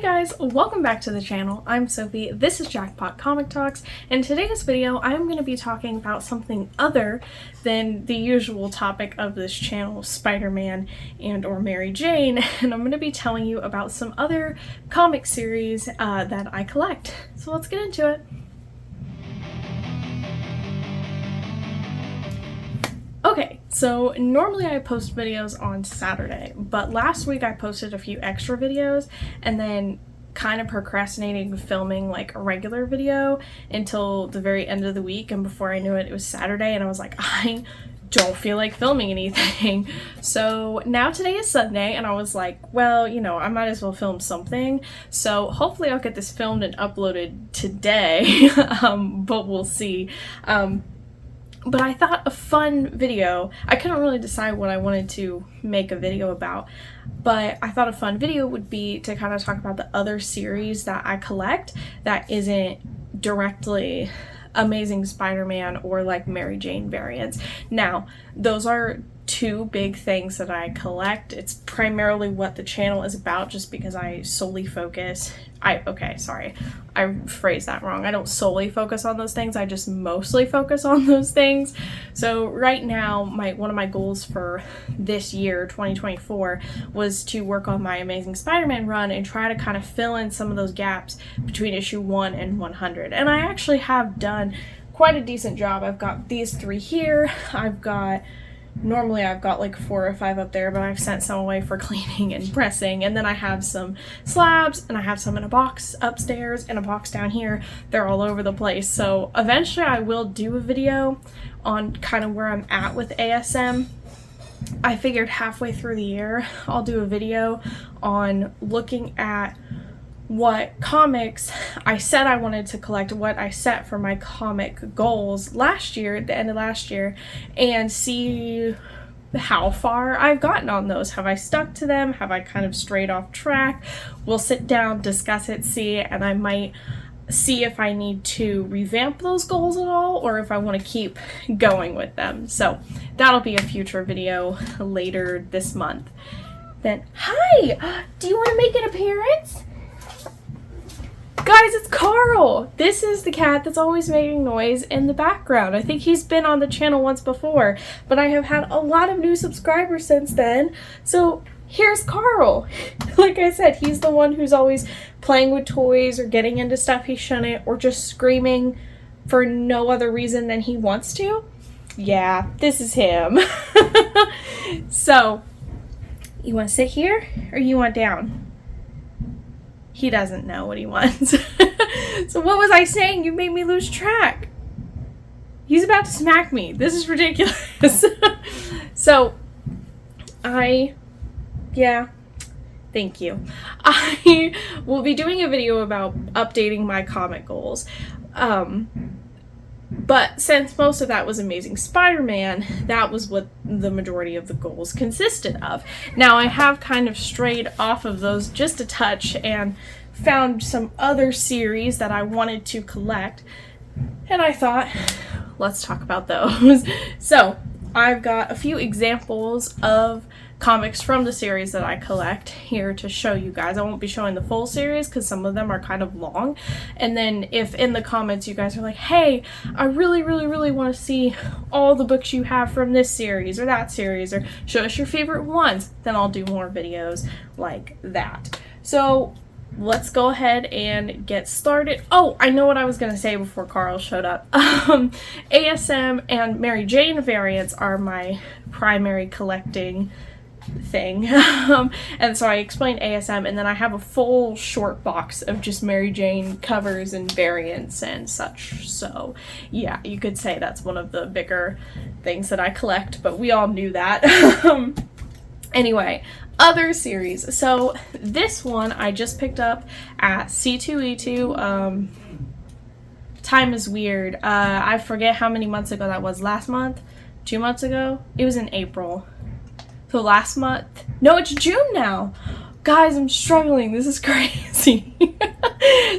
guys, welcome back to the channel. I'm Sophie, this is Jackpot Comic Talks, and in today's video I'm going to be talking about something other than the usual topic of this channel, Spider-Man and or Mary Jane, and I'm going to be telling you about some other comic series that I collect. So let's get into it. Okay, so normally I post videos on Saturday, but last week I posted a few extra videos and then kind of procrastinating filming like a regular video until the very end of the week, and before I knew it, it was Saturday and I was like, I don't feel like filming anything. So now today is Sunday and I was like, well, you know, I might as well film something. So hopefully I'll get this filmed and uploaded today, but we'll see. But I thought a fun video, I couldn't really decide what I wanted to make a video about, but I thought a fun video would be to kind of talk about the other series that I collect that isn't directly Amazing Spider-Man or like Mary Jane variants. Now, those are two big things that I collect. It's primarily what the channel is about, just because I solely focus, I phrased that wrong. I don't solely focus on those things, I just mostly focus on those things. So right now, one of my goals for this year, 2024, was to work on my Amazing Spider-Man run and try to kind of fill in some of those gaps between issue 1 and 100. And I actually have done quite a decent job. I've got these 3 here, normally I've got like 4 or 5 up there, but I've sent some away for cleaning and pressing, and then I have some slabs, and I have some in a box upstairs and a box down here. They're all over the place. So eventually I will do a video on kind of where I'm at with ASM. I figured halfway through the year I'll do a video on looking at what comics I said I wanted to collect, what I set for my comic goals last year, at the end of last year, and see how far I've gotten on those. Have I stuck to them? Have I kind of strayed off track? We'll sit down, discuss it, see, and I might see if I need to revamp those goals at all or if I want to keep going with them. So that'll be a future video later this month. Then, hi! Do you want to make an appearance? Guys, it's Carl! This is the cat that's always making noise in the background. I think he's been on the channel once before, but I have had a lot of new subscribers since then, so here's Carl. Like I said, he's the one who's always playing with toys or getting into stuff he shouldn't, or just screaming for no other reason than he wants to. Yeah, this is him. So, you want to sit here, or you want down? He doesn't know what he wants. So what was I saying? You made me lose track. He's about to smack me. This is ridiculous. So, thank you. I will be doing a video about updating my comic goals. But since most of that was Amazing Spider-Man, that was what the majority of the goals consisted of. Now, I have kind of strayed off of those just a touch and found some other series that I wanted to collect, and I thought, let's talk about those. So, I've got a few examples of comics from the series that I collect here to show you guys. I won't be showing the full series because some of them are kind of long. And then if in the comments you guys are like, hey, I really want to see all the books you have from this series or that series, or show us your favorite ones, then I'll do more videos like that. So let's go ahead and get started. Oh, I know what I was going to say before Carl showed up. ASM and Mary Jane variants are my primary collecting thing. And so I explained ASM, and then I have a full short box of just Mary Jane covers and variants and such. So yeah, you could say that's one of the bigger things that I collect, but we all knew that. Anyway, other series. So this one I just picked up at C2E2. Time is weird. I forget how many months ago that was. Last month? 2 months ago? It was in April. So last month? No, it's June now. Guys, I'm struggling. This is crazy.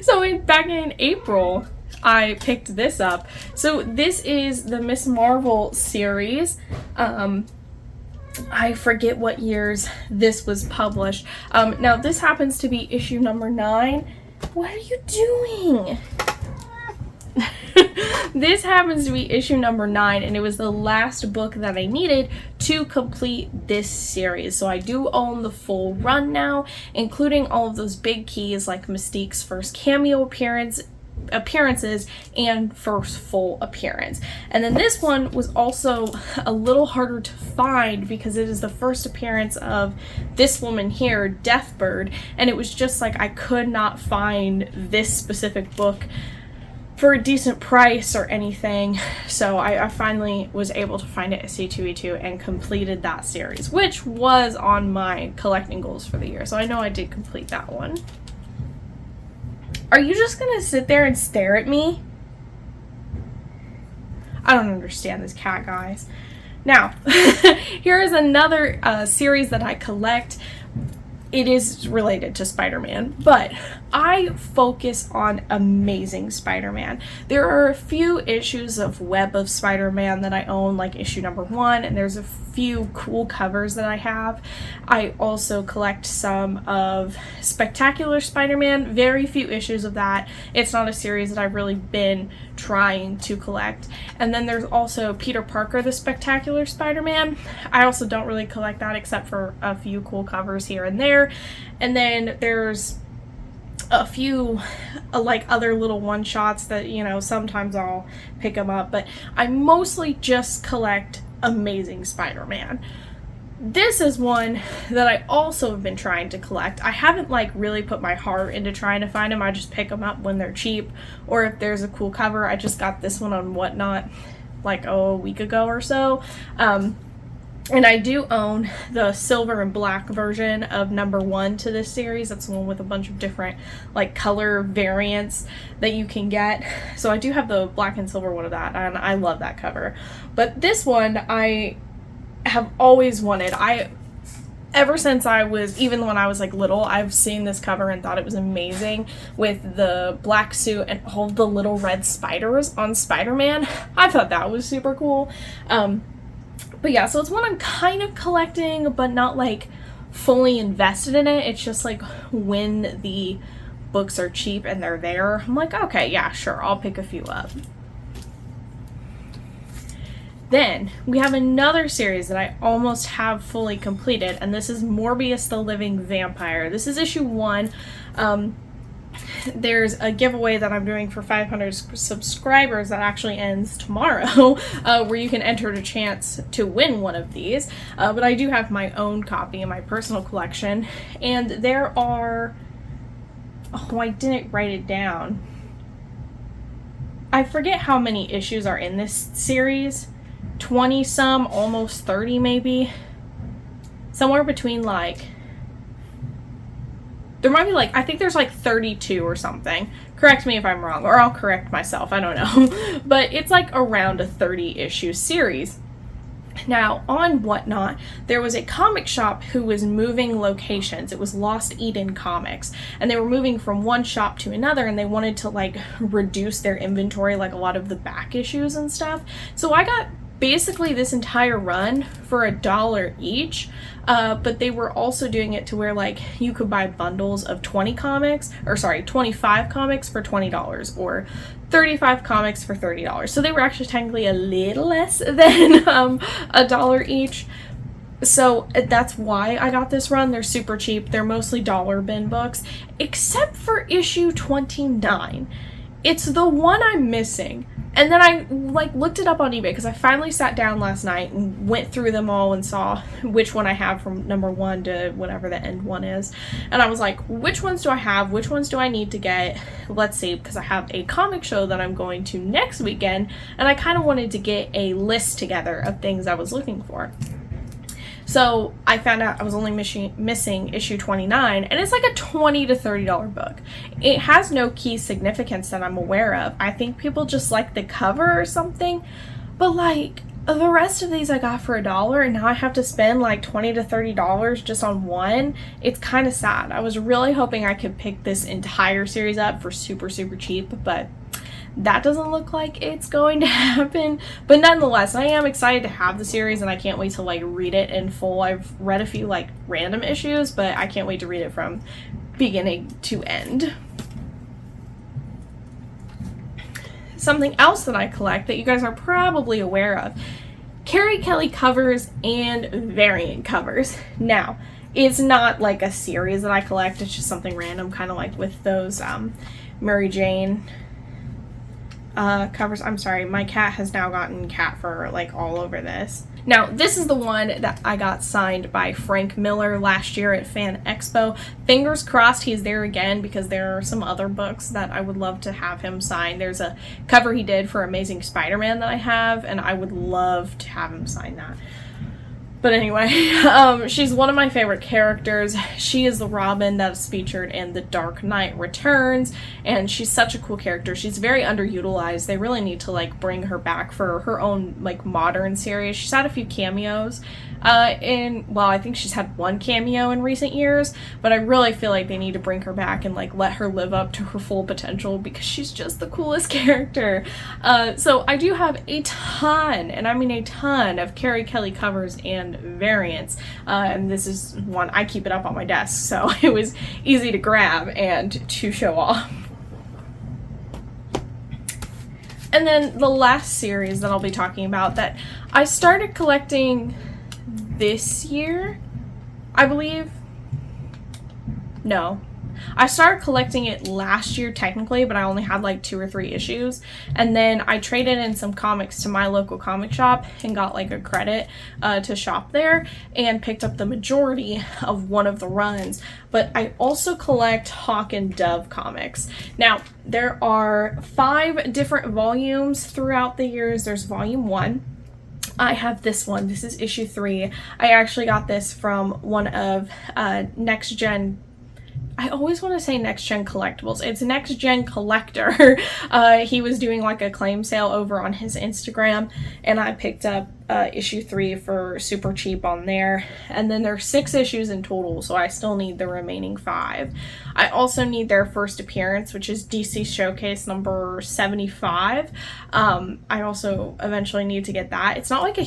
So back in April, I picked this up. So this is the Miss Marvel series. I forget what years this was published. Now this happens to be issue number 9. What are you doing? This happens to be issue number 9, and it was the last book that I needed to complete this series. So I do own the full run now, including all of those big keys like Mystique's first cameo appearances and first full appearance. And then this one was also a little harder to find because it is the first appearance of this woman here, Deathbird, and it was just like I could not find this specific book for a decent price or anything, so I finally was able to find it at C2E2 and completed that series, which was on my collecting goals for the year, so I know I did complete that one. Are you just gonna sit there and stare at me? I don't understand this cat, guys. Now, here is another series that I collect. It is related to Spider-Man, but I focus on Amazing Spider-Man. There are a few issues of Web of Spider-Man that I own, like issue number 1, and there's a few cool covers that I have. I also collect some of Spectacular Spider-Man, very few issues of that. It's not a series that I've really been trying to collect. And then there's also Peter Parker, the Spectacular Spider-Man. I also don't really collect that except for a few cool covers here and there. And then there's a few like other little one-shots that, you know, sometimes I'll pick them up, but I mostly just collect Amazing Spider-Man. This is one that I also have been trying to collect. I haven't like really put my heart into trying to find them. I just pick them up when they're cheap, or if there's a cool cover. I just got this one on Whatnot like a week ago or so. And I do own the silver and black version of number 1 to this series. That's the one with a bunch of different like color variants that you can get. So I do have the black and silver one of that, and I love that cover. But this one I have always wanted. Ever since even when I was like little, I've seen this cover and thought it was amazing with the black suit and all the little red spiders on Spider-Man. I thought that was super cool. But yeah, so it's one I'm kind of collecting, but not like fully invested in it. It's just like when the books are cheap and they're there, I'm like, okay, yeah, sure, I'll pick a few up. Then we have another series that I almost have fully completed, and this is Morbius the Living Vampire. This is issue 1. There's a giveaway that I'm doing for 500 subscribers that actually ends tomorrow, where you can enter a chance to win one of these. But I do have my own copy in my personal collection, and there are... Oh, I didn't write it down. I forget how many issues are in this series. 20 some, almost 30 maybe. Somewhere between like... There might be like, I think there's like 32 or something. Correct me if I'm wrong, or I'll correct myself, I don't know. But it's like around a 30-issue series. Now, on Whatnot, there was a comic shop who was moving locations. It was Lost Eden Comics. And they were moving from one shop to another, and they wanted to like reduce their inventory, like a lot of the back issues and stuff. So I got basically this entire run for $1 each, but they were also doing it to where like you could buy bundles of 25 comics for $20 or 35 comics for $30. So they were actually technically a little less than $1 each. So that's why I got this run. They're super cheap. They're mostly dollar bin books, except for issue 29. It's the one I'm missing. And then I like looked it up on eBay because I finally sat down last night and went through them all and saw which one I have from number 1 to whatever the end one is. And I was like, which ones do I have? Which ones do I need to get? Let's see, because I have a comic show that I'm going to next weekend, and I kind of wanted to get a list together of things I was looking for. So I found out I was only missing issue 29, and it's like a $20 to $30 book. It has no key significance that I'm aware of. I think people just like the cover or something, but like the rest of these I got for $1, and now I have to spend like $20 to $30 just on one. It's kind of sad. I was really hoping I could pick this entire series up for super, super cheap, but that doesn't look like it's going to happen. But nonetheless, I am excited to have the series, and I can't wait to like read it in full. I've read a few like random issues, but I can't wait to read it from beginning to end. Something else that I collect that you guys are probably aware of: Carrie Kelly covers and variant covers. Now, it's not like a series that I collect, it's just something random, kind of like with those Mary Jane covers. I'm sorry, my cat has now gotten cat fur like all over this. Now, this is the one that I got signed by Frank Miller last year at Fan Expo. Fingers crossed he's there again, because there are some other books that I would love to have him sign. There's a cover he did for Amazing Spider-Man that I have, and I would love to have him sign that. But anyway, she's one of my favorite characters. She is the Robin that is featured in The Dark Knight Returns, and she's such a cool character. She's very underutilized. They really need to like bring her back for her own like modern series. She's had a few cameos well, I think she's had one cameo in recent years, but I really feel like they need to bring her back and like let her live up to her full potential, because she's just the coolest character. So I do have a ton, and I mean a ton, of Carrie Kelly covers and variants, and this is one, I keep it up on my desk, so it was easy to grab and to show off. And then the last series that I'll be talking about that I started collecting this year, I believe. No, I started collecting it last year technically, but I only had like 2 or 3 issues, and then I traded in some comics to my local comic shop and got like a credit to shop there, and picked up the majority of one of the runs. But I also collect Hawk and Dove comics. Now, there are 5 different volumes throughout the years. There's volume 1. I have this one. This is issue 3. I actually got this from one of Next Gen. I always want to say Next Gen Collectibles. It's Next Gen Collector. He was doing like a claim sale over on his Instagram, and I picked up issue 3 for super cheap on there. And then there's 6 issues in total, so I still need the remaining 5. I also need their first appearance, which is DC Showcase number 75. I also eventually need to get that. It's not like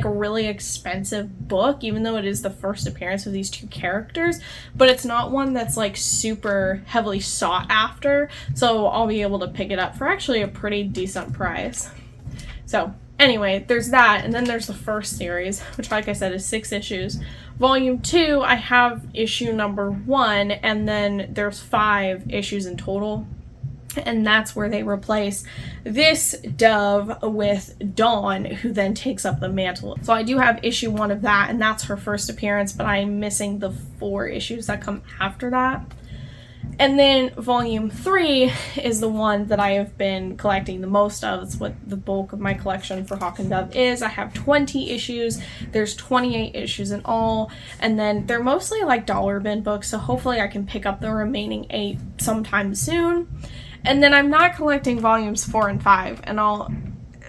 a really expensive book, even though it is the first appearance of these 2 characters, but it's not one that's like super heavily sought after, so I'll be able to pick it up for actually a pretty decent price. So anyway, there's that, and then there's the first series, which like I said is 6 issues. Volume 2, I have issue number 1, and then there's 5 issues in total. And that's where they replace this Dove with Dawn, who then takes up the mantle. So I do have issue 1 of that, and that's her first appearance, but I'm missing the 4 issues that come after that. And then volume 3 is the one that I have been collecting the most of. It's what the bulk of my collection for Hawk and Dove is. I have 20 issues. There's 28 issues in all. And then they're mostly like dollar bin books, so hopefully I can pick up the remaining 8 sometime soon. And then I'm not collecting volumes 4 and 5, and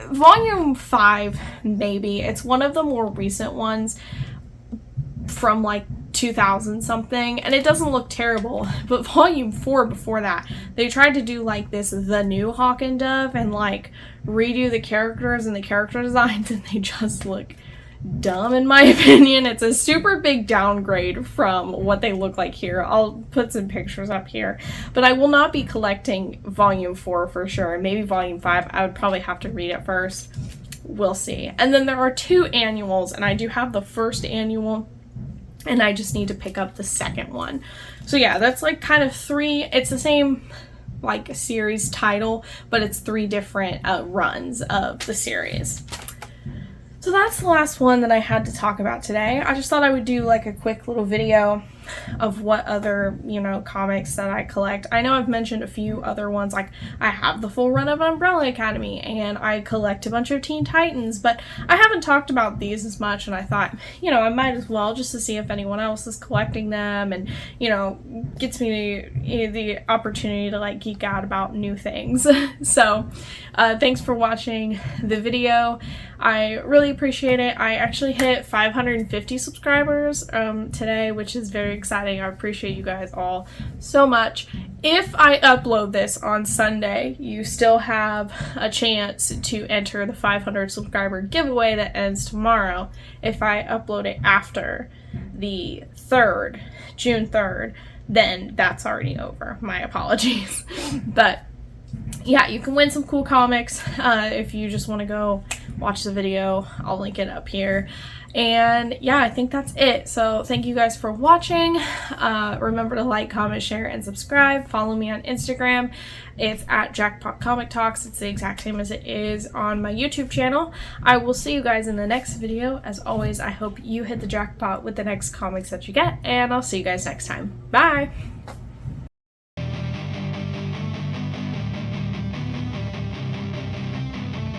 volume 5, maybe. It's one of the more recent ones from like 2000 something, and it doesn't look terrible. But volume 4 before that, they tried to do like this the new Hawk and Dove and like redo the characters and the character designs, and they just look dumb in my opinion. It's a super big downgrade from what they look like here. I'll put some pictures up here, but I will not be collecting volume 4 for sure. Maybe volume 5. I would probably have to read it first. We'll see. And then there are 2 annuals, and I do have the first annual, and I just need to pick up the second one. So yeah, that's like kind of 3. It's the same like series title, but it's 3 different runs of the series. So that's the last one that I had to talk about today. I just thought I would do like a quick little video of what other, comics that I collect. I know I've mentioned a few other ones, like I have the full run of Umbrella Academy, and I collect a bunch of Teen Titans, but I haven't talked about these as much, and I thought, I might as well, just to see if anyone else is collecting them, and, gets me the opportunity to like geek out about new things. So, thanks for watching the video. I really appreciate it. I actually hit 550 subscribers today, which is very exciting. I appreciate you guys all so much. if I upload this on Sunday, you still have a chance to enter the 500 subscriber giveaway that ends tomorrow. If I upload it after the 3rd, June 3rd, then that's already over. My apologies. But yeah, you can win some cool comics if you just want to go watch the video. I'll link it up here. And yeah, I think that's it. So thank you guys for watching. Remember to like, comment, share, and subscribe. Follow me on Instagram. It's at jackpotcomictalks. It's the exact same as it is on my YouTube channel. I will see you guys in the next video. As always, I hope you hit the jackpot with the next comics that you get, and I'll see you guys next time. Bye!